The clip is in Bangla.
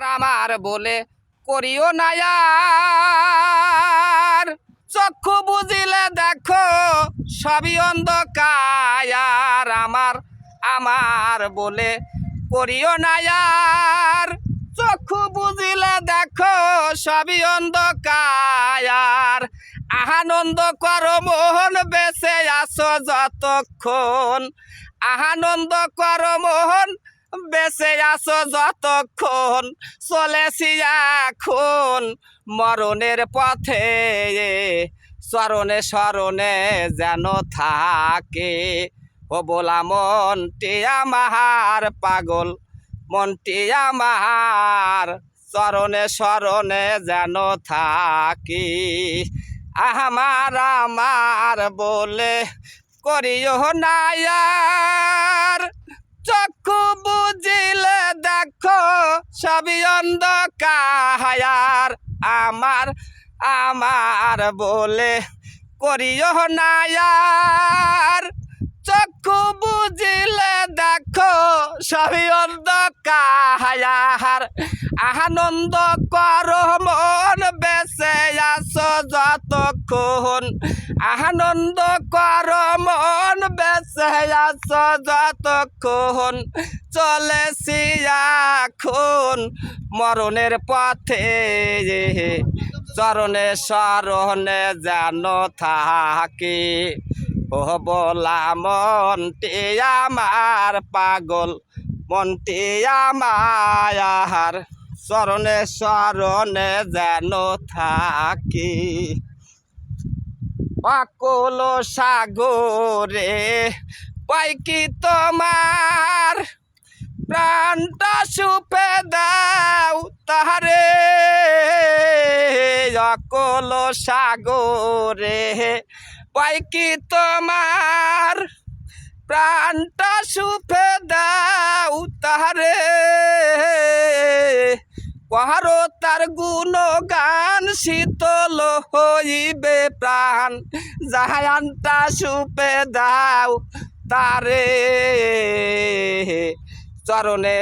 আমার বলে করিও না আর, চক্ষু বুঝিলে দেখো সবই অন্ধকার। আমার বলে করিও না আর, চক্ষু বুঝিলে দেখো সবই অন্ধকার। আনন্দ করো মোহন বেঁচে আছো যতক্ষণ, আনন্দ করো মোহন বেঁচে আছো যতক্ষণ। চলেছি এখন মরণের পথে, চরণে স্মরণে যেন থাকে। ও বলা মনটি আমার পাগল, মনটি আমার চরণে স্মরণে যেন থাকি। আমার বলে করিও না আর, চক্ষু বুঝিলে দেখো সবই অন্ধকার। আমার বলে করিও না আর, চক্ষু বুঝিলে দেখো সবই অন্ধকার। আনন্দ করো মন বেঁচে আছো যতক্ষণ, আনন্দ করো মন বেঁচে আছো যতক্ষণ। চলেছি এখন মরণের পথে, চরণে স্মরণে যেন থাকি। ও বলা মনটি আমার পাগল, মনটি আমার চরণে স্মরণে যেন থাকি। অকুল সাগরে পাই কি তোমার, প্রাণটা সুপে দাও তাহারে। অকুল সাগরে পাই কি তোমার, প্রাণটা সুপে দাও তাহারে। কাহারো তার গুণগান শীতল হইবে প্রাণ, জাহানটা সুপে দাও তারে। চরণে